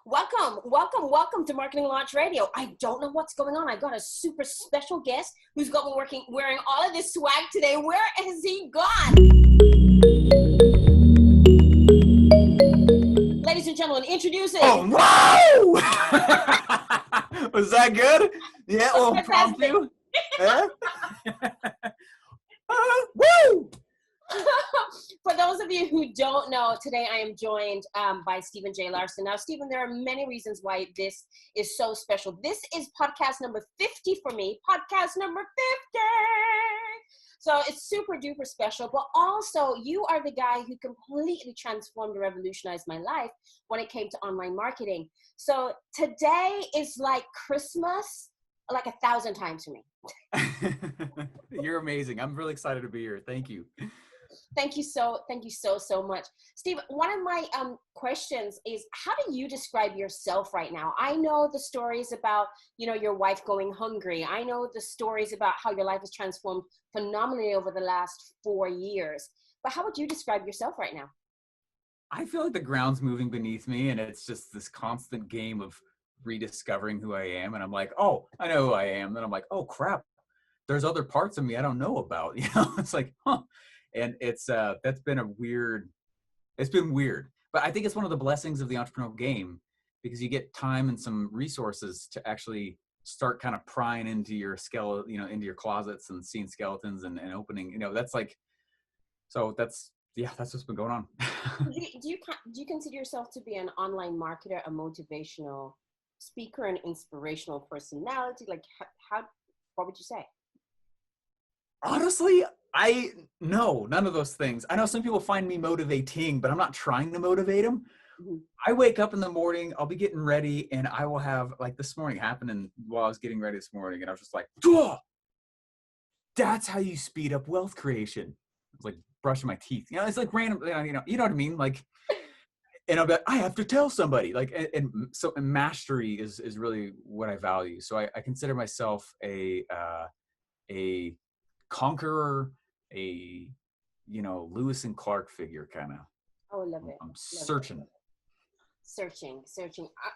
Welcome to Marketing Launch Radio. I don't know what's going on. I got a super special guest who's got me wearing all of this swag today. Where has he gone? Ladies and gentlemen, introducing. Oh, wow! Was that good? Yeah, well, impromptu. Yeah? Woo! For those of you who don't know, today I am joined by Stephen J. Larsen. Now, Stephen, there are many reasons why this is so special. This is podcast number 50 for me. Podcast number 50! So it's super duper special, but also you are the guy who completely transformed and revolutionized my life when it came to online marketing. So today is like Christmas, like 1,000 times for me. You're amazing. I'm really excited to be here. Thank you. Thank you so much. Steve, one of my questions is, how do you describe yourself right now? I know the stories about, your wife going hungry. I know the stories about how your life has transformed phenomenally over the last 4 years. But how would you describe yourself right now? I feel like the ground's moving beneath me, and it's just this constant game of rediscovering who I am. And I'm like, oh, I know who I am. Then I'm like, oh, crap. There's other parts of me I don't know about. It's like, huh. And it's that's been it's been weird, but I think it's one of the blessings of the entrepreneurial game, because you get time and some resources to actually start kind of prying into your into your closets and seeing skeletons and opening, that's like, so that's what's been going on. Do you consider yourself to be an online marketer, a motivational speaker, an inspirational personality? Like what would you say? Honestly, no, none of those things. I know some people find me motivating, but I'm not trying to motivate them. Mm-hmm. I wake up in the morning, I'll be getting ready, and I will have, like this morning happening while I was getting ready this morning, and I was just like, duh! That's how you speed up wealth creation. I was like brushing my teeth. It's like random, you know what I mean? Like, and I'll be like, I have to tell somebody. Like, and mastery is really what I value. So I consider myself a conqueror, a Lewis and Clark figure kind of. Oh, I love it. I'm searching.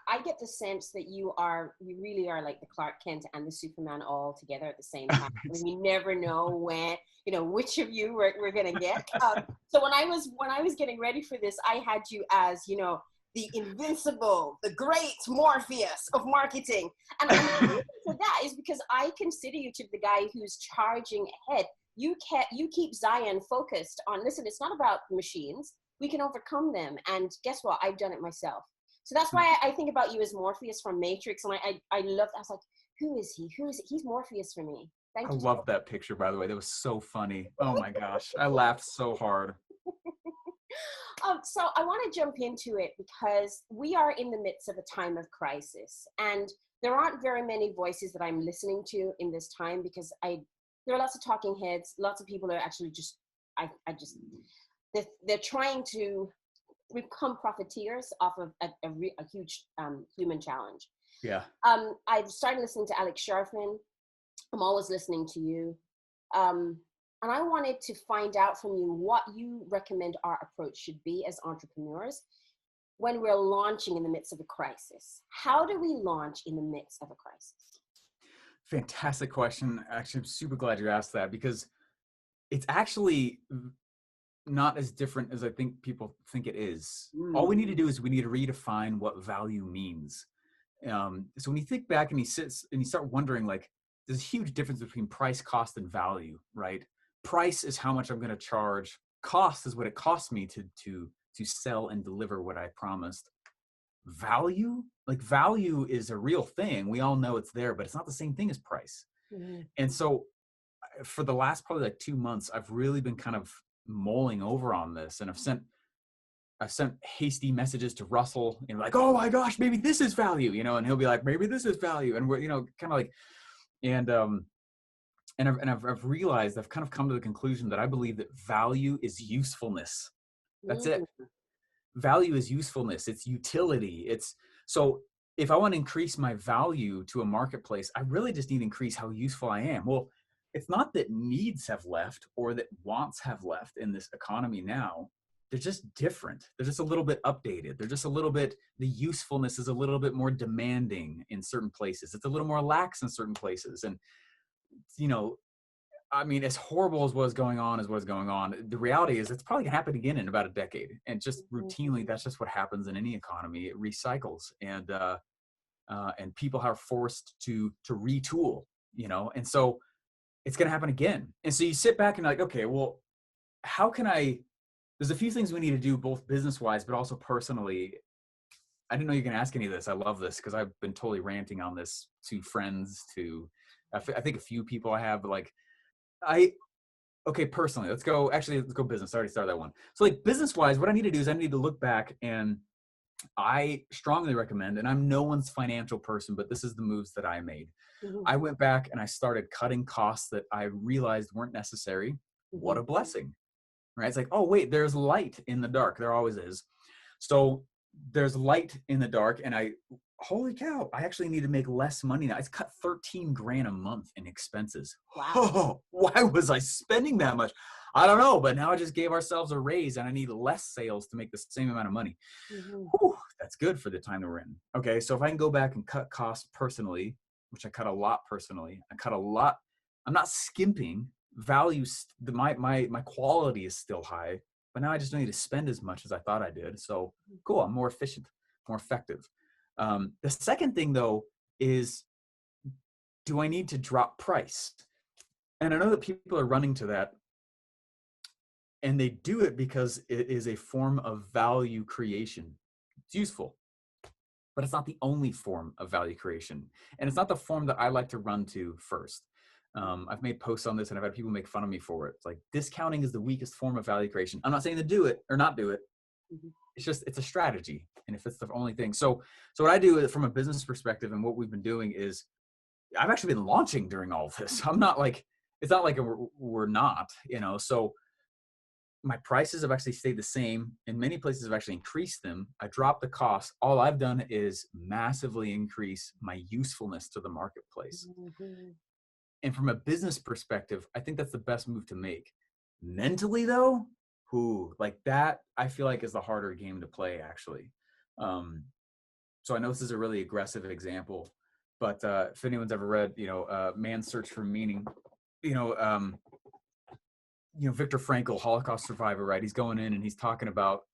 I get the sense that you really are like the Clark Kent and the Superman all together at the same time. I mean, you never know when, which of you we're gonna get. So when I was getting ready for this, I had you as, the invincible, the great Morpheus of marketing. And for that is because I consider you to be the guy who's charging ahead. You keep Zion focused on, listen, it's not about machines. We can overcome them. And guess what? I've done it myself. So that's why I think about you as Morpheus from Matrix. And I love that. I was like, who is he? He's Morpheus for me. Thank you. I love that picture, by the way. That was so funny. Oh my gosh. I laughed so hard. So I want to jump into it because we are in the midst of a time of crisis, and there aren't very many voices that I'm listening to in this time, because there are lots of talking heads. Lots of people are actually they're trying to become profiteers off of a huge human challenge. Yeah. I've started listening to Alex Sharfin. I'm always listening to you. And I wanted to find out from you what you recommend our approach should be as entrepreneurs when we're launching in the midst of a crisis. How do we launch in the midst of a crisis? Fantastic question. Actually, I'm super glad you asked that, because it's actually not as different as I think people think it is. All we need to do is we need to redefine what value means. So when you think back and you start wondering, like, there's a huge difference between price, cost, and value, right? Price is how much I'm going to charge. Cost is what it costs me to sell and deliver what I promised. Value is a real thing. We all know it's there, but it's not the same thing as price. Mm-hmm. And so for the last probably like 2 months, I've really been kind of mulling over on this, and I've sent hasty messages to Russell, like, oh my gosh, maybe this is value, and he'll be like, maybe this is value. And we're, kind of like, and I've realized, I've kind of come to the conclusion that I believe that value is usefulness. That's it. Value is usefulness. It's utility. So if I want to increase my value to a marketplace, I really just need to increase how useful I am. Well, it's not that needs have left or that wants have left in this economy now. they're just different. They're just a little bit updated. They're just a little bit, the usefulness is a little bit more demanding in certain places. It's a little more lax in certain places. And, you know, I mean, as horrible as what's going on as what's going on, the reality is it's probably gonna happen again in about a decade. And just routinely, that's just what happens in any economy. It recycles, and people are forced to retool, you know, and so it's gonna happen again. And so you sit back and like, okay, well, how can I? There's a few things we need to do, both business wise, but also personally. I didn't know you can ask any of this. I love this because I've been totally ranting on this to friends, to I think a few people I have, but like I okay, personally, let's go business. I already started that one. So like business wise, what I need to do is I need to look back, and I strongly recommend, and I'm no one's financial person, but this is the moves that I made. Mhm. I went back and I started cutting costs that I realized weren't necessary. What Mhm. a blessing, right? It's like, oh wait, there's light in the dark. There always is. So there's light in the dark, and holy cow, I actually need to make less money now. It's cut 13 grand a month in expenses. Wow. Oh, why was I spending that much? I don't know, but now I just gave ourselves a raise and I need less sales to make the same amount of money. Mhm. Whew, that's good for the time that we're in. Okay, so if I can go back and cut costs personally, which I cut a lot personally, I cut a lot. I'm not skimping values. My quality is still high, but now I just don't need to spend as much as I thought I did. So cool, I'm more efficient, more effective. The second thing though is, do I need to drop price? And I know that people are running to that, and they do it because it is a form of value creation. It's useful, but it's not the only form of value creation. And it's not the form that I like to run to first. I've made posts on this and I've had people make fun of me for it. It's like, discounting is the weakest form of value creation. I'm not saying to do it or not do it. Mhm. It's a strategy. And if it's the only thing. So what I do from a business perspective and what we've been doing is, I've actually been launching during all of this. I'm not like, it's not like we're not, you know, so my prices have actually stayed the same. In many places, I've actually increased them. I dropped the cost. All I've done is massively increase my usefulness to the marketplace. Mhm. And from a business perspective, I think that's the best move to make. Mentally, though, like that, I feel like is the harder game to play, actually. Um, so I know this is a really aggressive example, but if anyone's ever read, Man's Search for Meaning, you know, um, Viktor Frankl, Holocaust survivor, right? He's going in and he's talking about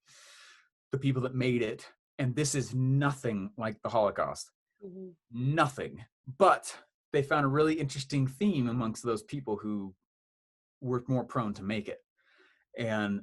the people that made it. And this is nothing like the Holocaust. Mhm. Nothing. But they found a really interesting theme amongst those people who were more prone to make it. And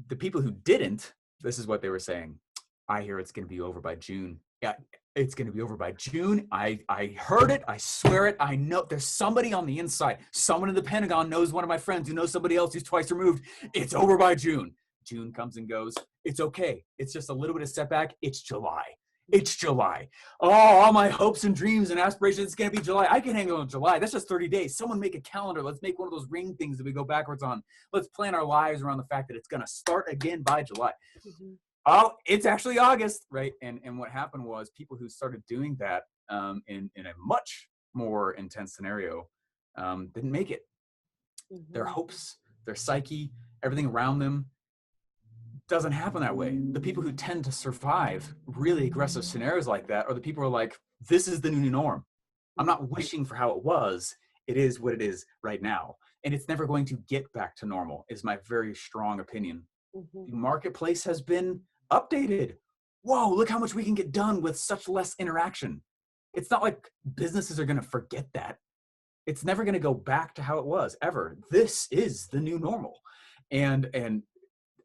the people who didn't, this is what they were saying. I hear it's going to be over by June. Yeah, it's going to be over by June. I heard it. I swear it. I know there's somebody on the inside. Someone in the Pentagon knows one of my friends who knows somebody else who's twice removed. It's over by June. June comes and goes. It's okay. It's just a little bit of setback. It's July. It's July. Oh, all my hopes and dreams and aspirations, it's going to be July. I can hang on July. That's just 30 days. Someone make a calendar. Let's make one of those ring things that we go backwards on. Let's plan our lives around the fact that it's going to start again by July. Mhm. Oh, it's actually August, right? And what happened was people who started doing that in a much more intense scenario didn't make it. Their Mhm. hopes, their psyche, everything around them doesn't happen that way. The people who tend to survive really aggressive scenarios like that are the people who are like, this is the new norm. I'm not wishing for how it was. It is what it is right now. And it's never going to get back to normal, is my very strong opinion. Mhm. The marketplace has been updated. Whoa, look how much we can get done with such less interaction. It's not like businesses are going to forget that. It's never going to go back to how it was ever. This is the new normal. And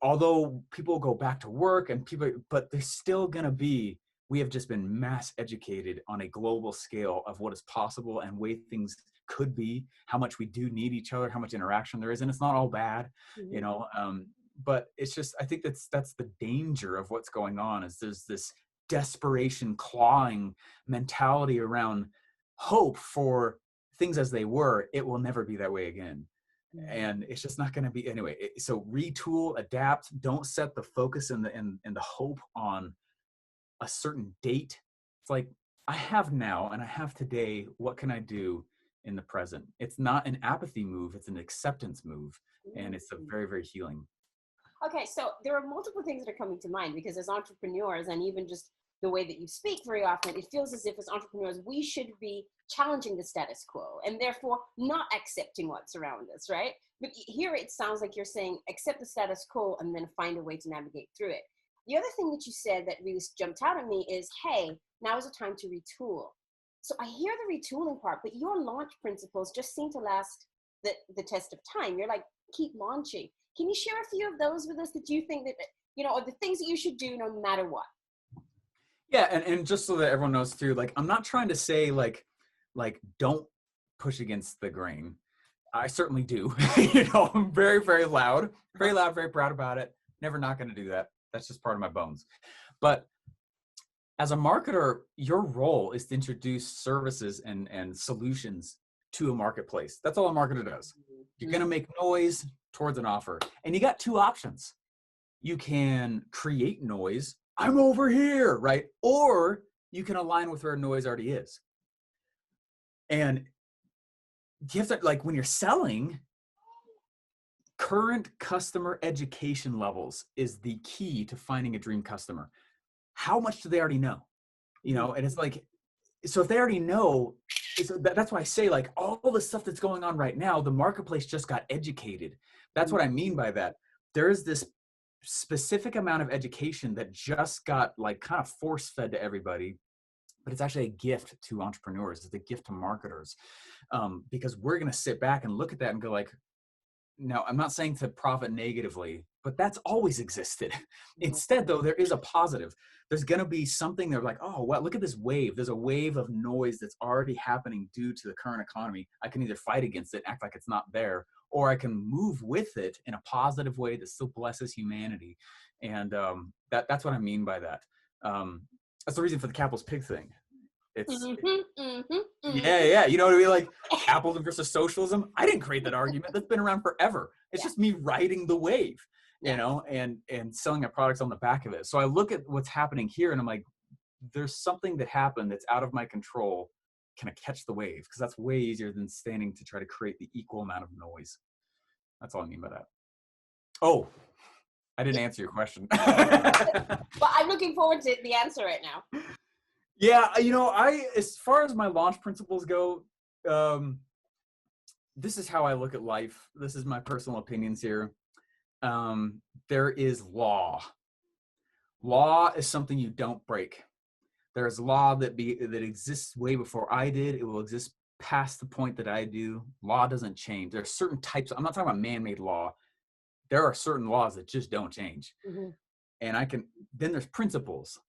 although people go back to work and people, but there's still going to be, we have just been mass educated on a global scale of what is possible and way things could be, how much we do need each other, how much interaction there is. And it's not all bad, you Mhm. know, but it's just, I think that's the danger of what's going on, is there's this desperation clawing mentality around hope for things as they were. It will never be that way again, Mhm. and it's just not going to be anyway. So retool, adapt. Don't set the focus and the hope on a certain date. It's like, I have now and I have today. What can I do in the present? It's not an apathy move. It's an acceptance move, and it's a Mhm. very, very healing. Okay, so there are multiple things that are coming to mind because as entrepreneurs, and even just the way that you speak very often, it feels as if as entrepreneurs, we should be challenging the status quo and therefore not accepting what's around us, right? But here it sounds like you're saying accept the status quo and then find a way to navigate through it. The other thing that you said that really jumped out at me is, hey, now is the time to retool. So I hear the retooling part, but your launch principles just seem to last the test of time. You're like, keep launching. Can you share a few of those with us that you think that, or the things that you should do no matter what? Yeah, and just so that everyone knows too, like I'm not trying to say like don't push against the grain. I certainly do. I'm very, very loud, very proud about it. Never not going to do that. That's just part of my bones. But as a marketer, your role is to introduce services and solutions to a marketplace. That's all a marketer does. You're going to make noise towards an offer. And you got two options. You can create noise. I'm over here, right? Or you can align with where noise already is. And you have to, like when you're selling, current customer education levels is the key to finding a dream customer. How much do they already know? And it's like, so if they already know, that's why I say like all the stuff that's going on right now, the marketplace just got educated. That's what I mean by that. There is this specific amount of education that just got like kind of force fed to everybody, but it's actually a gift to entrepreneurs. It's a gift to marketers, because we're going to sit back and look at that and go like, no, I'm not saying to profit negatively, but that's always existed. Instead, though, there is a positive. There's going to be something they're like, oh, well, look at this wave. There's a wave of noise that's already happening due to the current economy. I can either fight against it, act like it's not there, or I can move with it in a positive way that still blesses humanity. And that's what I mean by that. That's the reason for the Capitalist Pig thing. It's yeah. You know what I mean? Like capitalism versus socialism. I didn't create that argument. That's been around forever. It's just me riding the wave, and selling my products on the back of it. So I look at what's happening here and I'm like, there's something that happened that's out of my control. Can I catch the wave? Because that's way easier than standing to try to create the equal amount of noise. That's all I mean by that. Oh, I didn't answer your question. But I'm looking forward to the answer right now. Yeah, as far as my launch principles go, this is how I look at life. This is my personal opinions here. There is law. Law is something you don't break. There's law that exists way before I did. It will exist past the point that I do. Law doesn't change. There are certain types. I'm not talking about man-made law. There are certain laws that just don't change. And then there's principles.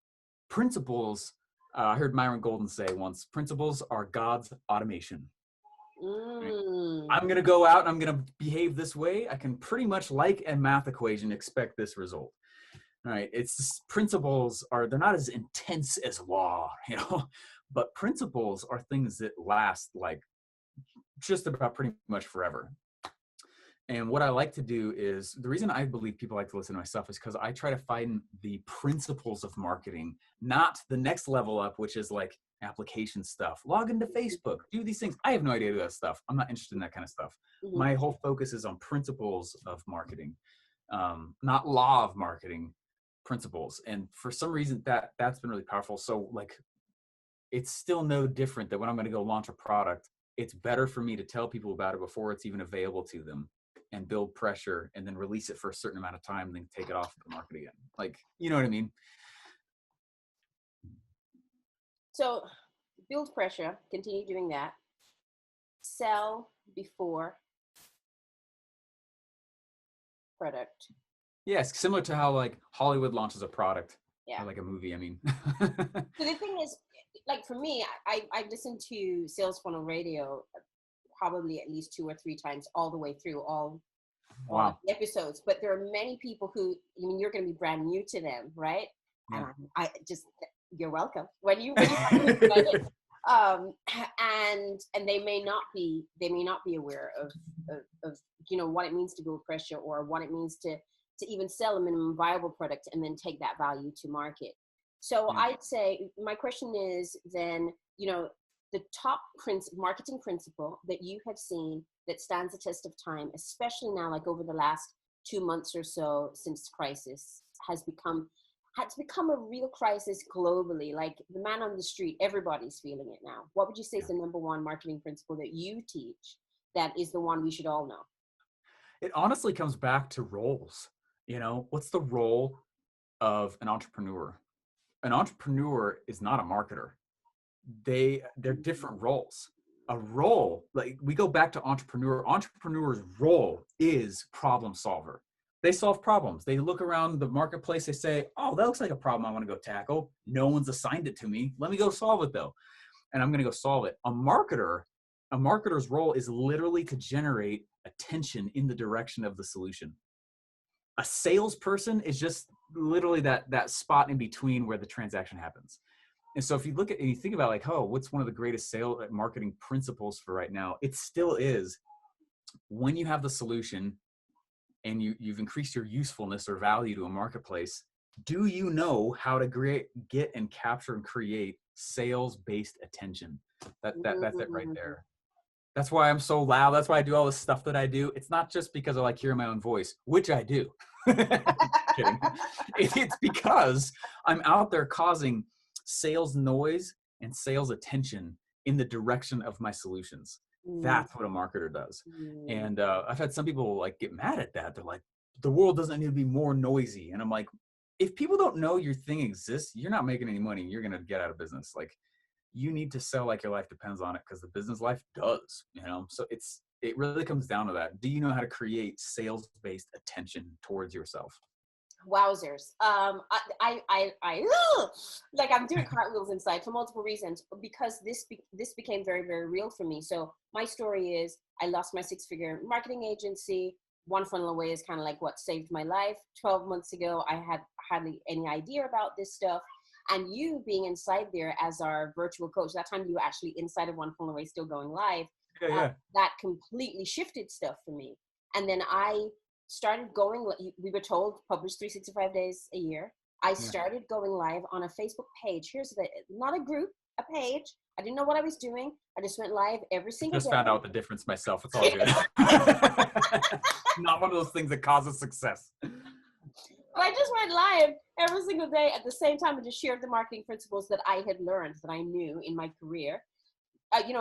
Principles, I heard Myron Golden say once, principles are God's automation. I'm going to go out and I'm going to behave this way. I can pretty much, like a math equation, expect this result. All right. It's just, principles they're not as intense as law, but principles are things that last like just about pretty much forever. And what I like to do is, the reason I believe people like to listen to my stuff is because I try to find the principles of marketing, not the next level up, which is like application stuff. Log into Facebook, do these things. I have no idea that stuff. I'm not interested in that kind of stuff. My whole focus is on principles of marketing, not law of marketing, principles. And for some reason that's been really powerful. So like, it's still no different that when I'm going to go launch a product, it's better for me to tell people about it before it's even available to them and build pressure and then release it for a certain amount of time and then take it off the market again. Like, you know what I mean? So build pressure, continue doing that. Sell before product. Yes, similar to how like Hollywood launches a product. Yeah. Or like a movie, I mean. So the thing is, like for me, I've listened to Sales Funnel Radio probably at least 2 or 3 times all the way through all the episodes. But there are many people who, you're going to be brand new to them, right? Yeah. And I just, you're welcome. When you it, and they may not be aware of what it means to build pressure or what it means to even sell a minimum viable product and then take that value to market. So I'd say my question is then, the top marketing principle that you have seen that stands the test of time, especially now, like over the last 2 months or so since crisis had become a real crisis globally. Like the man on the street, everybody's feeling it now. What would you say is the number one marketing principle that you teach that is the one we should all know? It honestly comes back to roles. What's the role of an entrepreneur? An entrepreneur is not a marketer. They're different roles. A role, like we go back to entrepreneur's role is problem solver. They solve problems. They look around the marketplace, they say, oh, that looks like a problem I want to go tackle. No one's assigned it to me. Let me go solve it though. And I'm going to go solve it. A marketer's role is literally to generate attention in the direction of the solution. A salesperson is just literally that spot in between where the transaction happens. And so if you look at and you think about like, oh, what's one of the greatest sales marketing principles for right now? It still is when you have the solution and you've increased your usefulness or value to a marketplace, do you know how to get and capture and create sales-based attention? That's it right there. That's why I'm so loud. That's why I do all the stuff that I do. It's not just because I like hearing my own voice, which I do. Kidding. It's because I'm out there causing sales noise and sales attention in the direction of my solutions. That's what a marketer does. And I've had some people like get mad at that. They're like, the world doesn't need to be more noisy. And I'm like, if people don't know your thing exists, you're not making any money. You're going to get out of business. Like, you need to sell like your life depends on it, because the business life does, So it really comes down to that. Do you know how to create sales-based attention towards yourself? Wowzers. Like I'm doing cartwheels inside for multiple reasons, because this became very, very real for me. So my story is I lost my 6-figure marketing agency. One funnel away is kind of like what saved my life. 12 months ago, I had hardly any idea about this stuff. And you being inside there as our virtual coach, that time you were actually inside of One Funnel Away, still going live. That completely shifted stuff for me. And then I started going, we were told, publish 365 days a year. I started going live on a Facebook page. Not a group, a page. I didn't know what I was doing. I just went live every single day. Just found out the difference myself. It's all good. Not one of those things that causes success. But I just went live every single day at the same time and just shared the marketing principles that I had learned, that I knew in my career.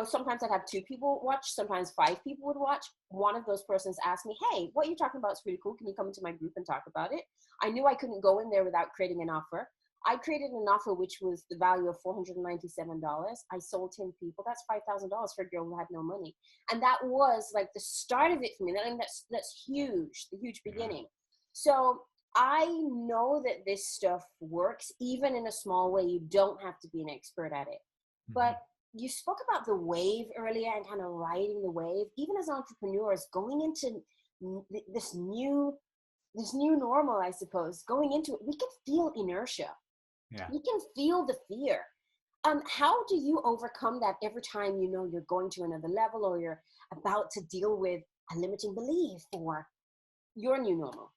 Sometimes I'd have 2 people watch, sometimes 5 people would watch. One of those persons asked me, hey, what you're talking about is pretty cool. Can you come into my group and talk about it? I knew I couldn't go in there without creating an offer. I created an offer which was the value of $497. I sold 10 people. That's $5,000 for a girl who had no money. And that was like the start of it for me. That's huge, the huge beginning. So I know that this stuff works, even in a small way. You don't have to be an expert at it. But you spoke about the wave earlier and kind of riding the wave. Even as entrepreneurs, going into this new normal, I suppose, going into it, we can feel inertia. Yeah. We can feel the fear. How do you overcome that every time you're going to another level, or you're about to deal with a limiting belief or your new normal?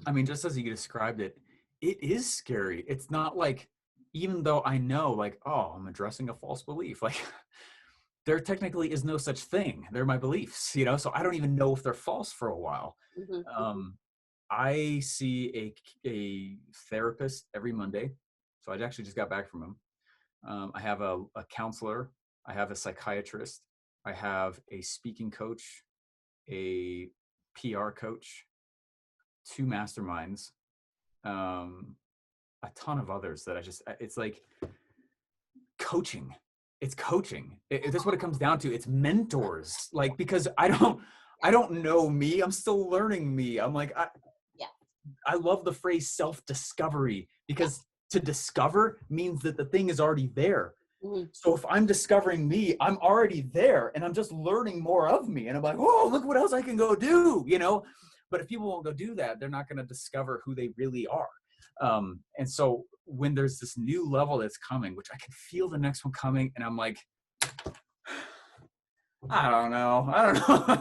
I mean, just as you described it, it is scary. It's not like, even though I know like, oh, I'm addressing a false belief, like there technically is no such thing. They're my beliefs, so I don't even know if they're false for a while. I see a therapist every Monday. So I actually just got back from him. I have a counselor. I have a psychiatrist. I have a speaking coach, a PR coach, 2 masterminds, a ton of others that it's like coaching. It's coaching. That's what it comes down to. It's mentors. Like, because I don't know me. I'm still learning me. I'm like, I love the phrase self-discovery, because to discover means that the thing is already there. So if I'm discovering me, I'm already there, and I'm just learning more of me. And I'm like, oh, look what else I can go do, But if people won't go do that, they're not going to discover who they really are. And so when there's this new level that's coming, which I can feel the next one coming, and I'm like, I don't know.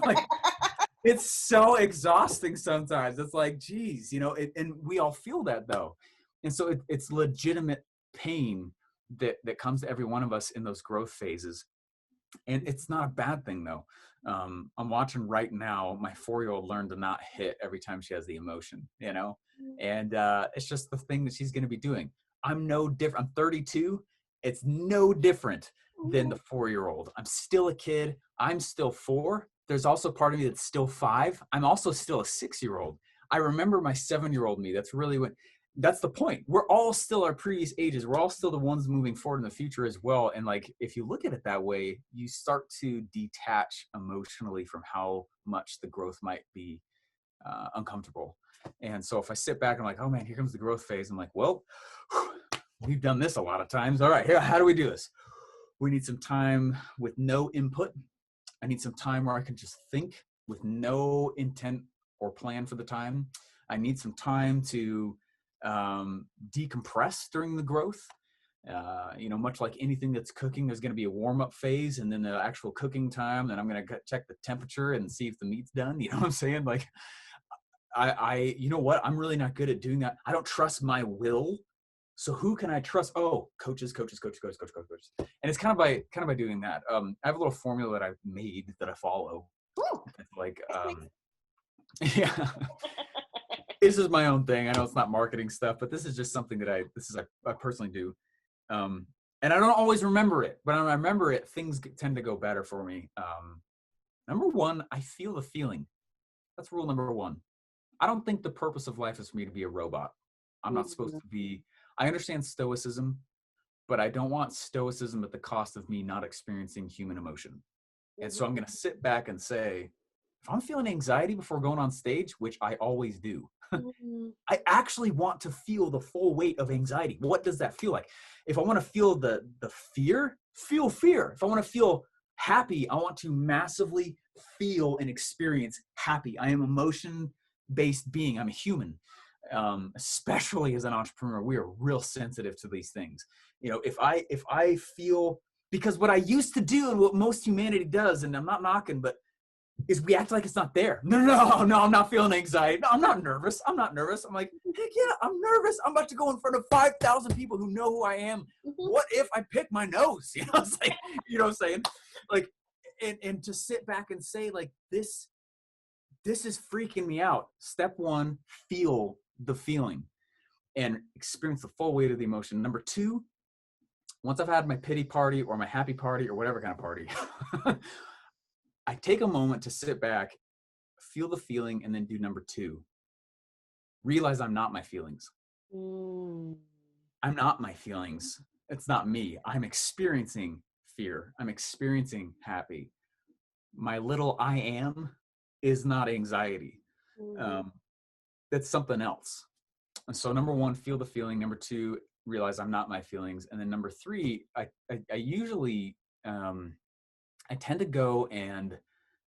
Like, it's so exhausting sometimes. It's like, geez, and we all feel that though. And so it's legitimate pain that comes to every one of us in those growth phases. And it's not a bad thing though. I'm watching right now, my 4-year-old learn to not hit every time she has the emotion, you know? And it's just the thing that she's going to be doing. I'm no different. I'm 32. It's no different than the 4-year-old. I'm still a kid. I'm still 4. There's also part of me that's still 5. I'm also still a 6-year-old. I remember my 7-year-old me. That's the point. We're all still our previous ages. We're all still the ones moving forward in the future as well. And like, if you look at it that way, you start to detach emotionally from how much the growth might be uncomfortable. And so if I sit back and I'm like, oh man, here comes the growth phase. I'm like, well, we've done this a lot of times. All right, here, how do we do this? We need some time with no input. I need some time where I can just think with no intent or plan for the time. I need some time to decompress during the growth. Much like anything that's cooking, there's going to be a warm-up phase and then the actual cooking time. Then I'm going to check the temperature and see if the meat's done. You know what I'm saying? Like, you know what? I'm really not good at doing that. I don't trust my will. So who can I trust? Oh, coaches. And it's kind of by doing that. I have a little formula that I've made that I follow. Ooh. It's like, yeah. This is my own thing. I know it's not marketing stuff, but this is just something that I personally do. And I don't always remember it, but when I remember it, things tend to go better for me. Number one, I feel the feeling. That's rule number one. I don't think the purpose of life is for me to be a robot. I'm not supposed to be. I understand stoicism, but I don't want stoicism at the cost of me not experiencing human emotion. And so I'm going to sit back and say, if I'm feeling anxiety before going on stage, which I always do, I actually want to feel the full weight of anxiety. What does that feel like? If I want to feel the fear, feel fear. If I want to feel happy, I want to massively feel and experience happy. I am emotion-based being. I'm a human. Especially as an entrepreneur, we are real sensitive to these things. You know, if I feel, because what I used to do and what most humanity does, and I'm not knocking, but is we act like it's not there. No, I'm not feeling anxiety. No, I'm not nervous. I'm like, heck yeah, I'm nervous. I'm about to go in front of 5,000 people who know who I am. What if I pick my nose? You know what I'm saying? You know what I'm saying? Like, and to sit back and say, like, this is freaking me out. Step one, feel the feeling and experience the full weight of the emotion. Number two, once I've had my pity party or my happy party or whatever kind of party, I take a moment to sit back, feel the feeling, and then do number two. Realize I'm not my feelings. I'm not my feelings. It's not me. I'm experiencing fear. I'm experiencing happy. My little I am is not anxiety. That's something else. And so number one, feel the feeling. Number two, realize I'm not my feelings. And then number three, I usually, I tend to go and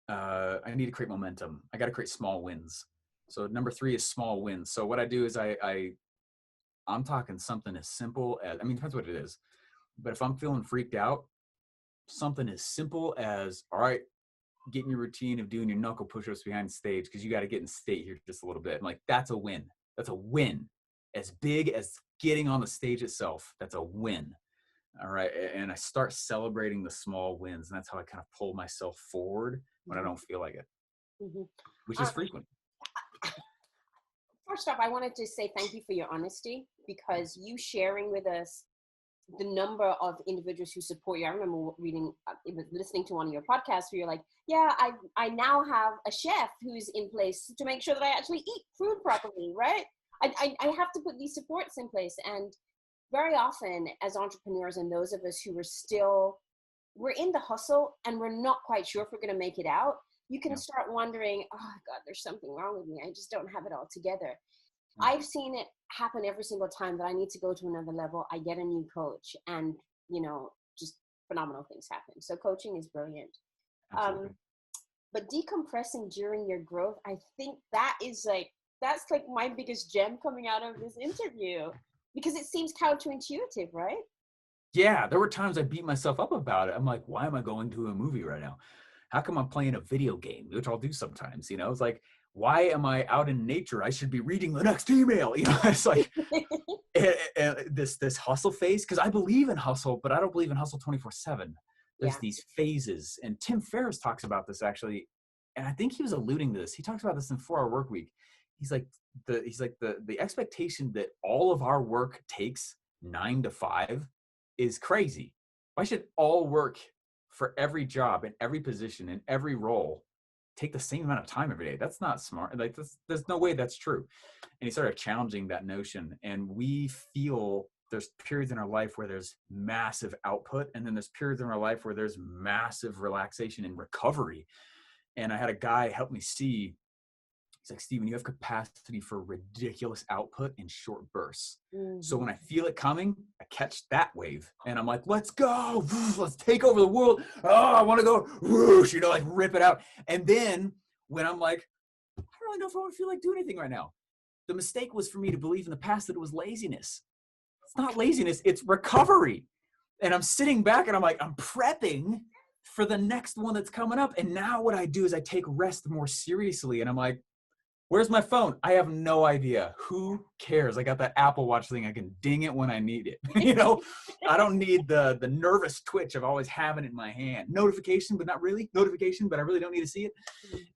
I need to create momentum. I got to create small wins. So number three is small wins. So what I do is I'm talking something as simple as, I mean, depends what it is, but if I'm feeling freaked out, something as simple as, all right, getting your routine of doing your knuckle push-ups behind the stage, because you got to get in state here just a little bit. I'm like, that's a win. That's a win. As big as getting on the stage itself, that's a win. All right. And I start celebrating the small wins. And that's how I kind of pull myself forward when I don't feel like it, which is frequent. First off, I wanted to say thank you for your honesty, because you sharing with us the number of individuals who support you. I remember listening to one of your podcasts where you're like, yeah, I now have a chef who's in place to make sure that I actually eat food properly, right? I have to put these supports in place. And very often as entrepreneurs, and those of us who we're in the hustle and we're not quite sure if we're going to make it out, you can start wondering, oh God, there's something wrong with me. I just don't have it all together. I've seen it happen every single time that I need to go to another level. I get a new coach and, just phenomenal things happen. So coaching is brilliant. But decompressing during your growth, I think that's like my biggest gem coming out of this interview, because it seems counterintuitive, right? Yeah, there were times I beat myself up about it. I'm like, why am I going to a movie right now? How come I'm playing a video game, which I'll do sometimes, It's like, why am I out in nature? I should be reading the next email. It's like this hustle phase, because I believe in hustle, but I don't believe in hustle 24/7. There's Yeah. these phases, and Tim Ferriss talks about this actually, and I think he was alluding to this. He talks about this in 4 Hour Work Week. He's like the expectation that all of our work takes 9 to 5 is crazy. Why should all work for every job and every position and every role take the same amount of time every day? That's not smart. Like there's no way that's true. And he started challenging that notion. And we feel there's periods in our life where there's massive output, and then there's periods in our life where there's massive relaxation and recovery. And I had a guy help me see. He's like, Steven, you have capacity for ridiculous output in short bursts. So when I feel it coming, I catch that wave and I'm like, let's go. Let's take over the world. Oh, I want to go whoosh, like rip it out. And then when I'm like, I don't really know if I want to feel like doing anything right now. The mistake was for me to believe in the past that it was laziness. It's not laziness, it's recovery. And I'm sitting back and I'm like, I'm prepping for the next one that's coming up. And now what I do is I take rest more seriously. And I'm like, where's my phone? I have no idea. Who cares? I got that Apple Watch thing. I can ding it when I need it. I don't need the nervous twitch of always having it in my hand. Notification, but not really. Notification, but I really don't need to see it.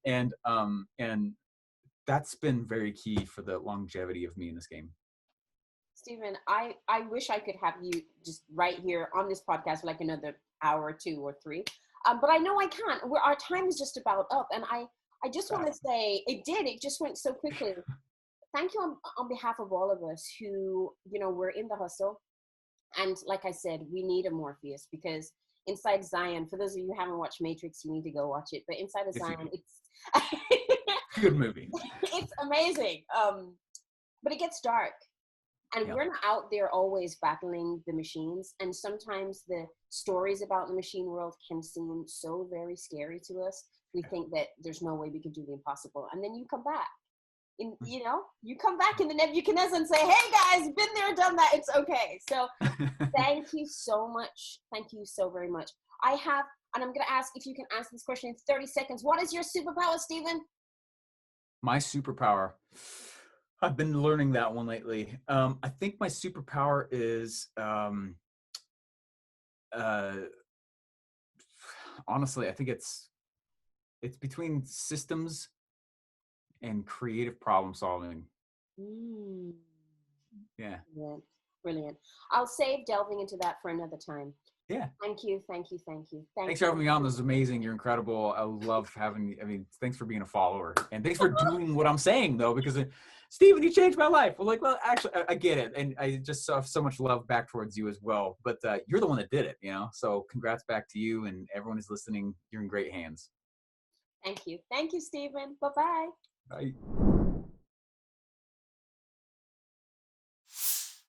And that's been very key for the longevity of me in this game. Steven, I wish I could have you just right here on this podcast for like another hour, 2 or 3. But I know I can't. Our time is just about up. And I just want to say, it just went so quickly. Thank you on behalf of all of us who, we're in the hustle. And like I said, we need a Morpheus, because inside Zion, for those of you who haven't watched Matrix, you need to go watch it. But inside of Zion, it's good movie. It's amazing. But it gets dark. And we're not out there always battling the machines. And sometimes the stories about the machine world can seem so very scary to us. We think that there's no way we can do the impossible. And then you come back. You come back in the Nebuchadnezzar and say, hey guys, been there, done that. It's okay. So thank you so much. Thank you so very much. And I'm going to ask if you can answer this question in 30 seconds. What is your superpower, Steven? My superpower. I've been learning that one lately. I think my superpower is, honestly, I think it's between systems and creative problem solving. Yeah. Brilliant. I'll save delving into that for another time. Yeah. Thanks for having me on. This is amazing. You're incredible. I love having you. I mean, thanks for being a follower. And thanks for doing what I'm saying, though, because Steven, you changed my life. Well, actually, I get it. And I just have so much love back towards you as well. But you're the one that did it, So congrats back to you and everyone who's listening. You're in great hands. Thank you. Thank you, Steven. Bye-bye. Bye.